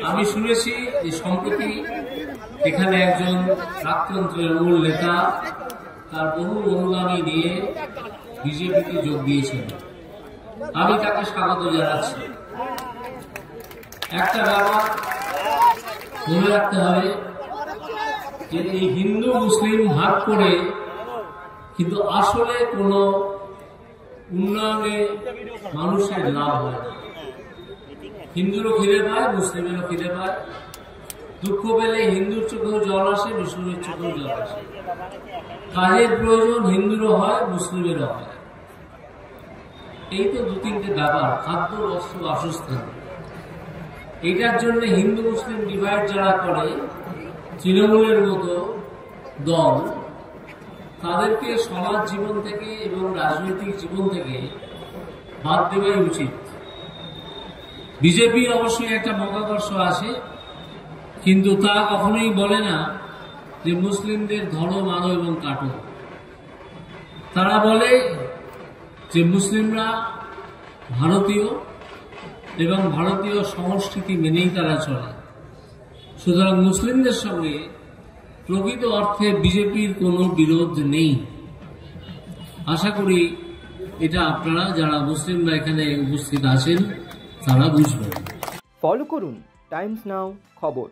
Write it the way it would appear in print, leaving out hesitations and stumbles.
আমি শুনেছি যে সম্প্রতি এখানে একজন প্রাক্তন তৃণমূল নেতা তার বহু অনুগামী নিয়ে বিজেপিতে যোগ দিয়েছেন। আমি তাকে স্বাগত জানাচ্ছি। একটা ব্যাপার মনে রাখতে হবে যে এই হিন্দু মুসলিম ভাগ করে কিন্তু আসলে কোনো উন্নয়নে মানুষের লাভ হয় না। হিন্দুরও খিদে পায়, মুসলিমেরও খিদে পায়। দুঃখ পেলে হিন্দুর চোখেও জল আসে, মুসলিমের চোখেও জল আসে। কাজের প্রয়োজন হিন্দুরও হয়, মুসলিমেরও হয়। এই তো দু তিনটে ব্যাপার, খাদ্য, বস্ত্র, বাসস্থান। এইটার জন্য হিন্দু মুসলিম ডিভাইড যারা করে, তৃণমূলের মতো দল, তাদেরকে সমাজ জীবন থেকে এবং রাজনৈতিক জীবন থেকে বাদ দেওয়াই উচিত। বিজেপি অবশ্যই একটা মতাদর্শ আছে, কিন্তু তা কখনোই বলে না যে মুসলিমদের ধরো, মানো এবং কাটো। তারা বলে যে মুসলিমরা ভারতীয় এবং ভারতীয় সংস্কৃতি মেনেই তারা চলে। সুতরাং মুসলিমদের সঙ্গে প্রকৃত অর্থে বিজেপির কোনো বিরোধ নেই। আশা করি এটা আপনারা যারা মুসলিমরা এখানে উপস্থিত আছেন তারা বুঝবেন। ফলো করুন টাইমস নাও খবর।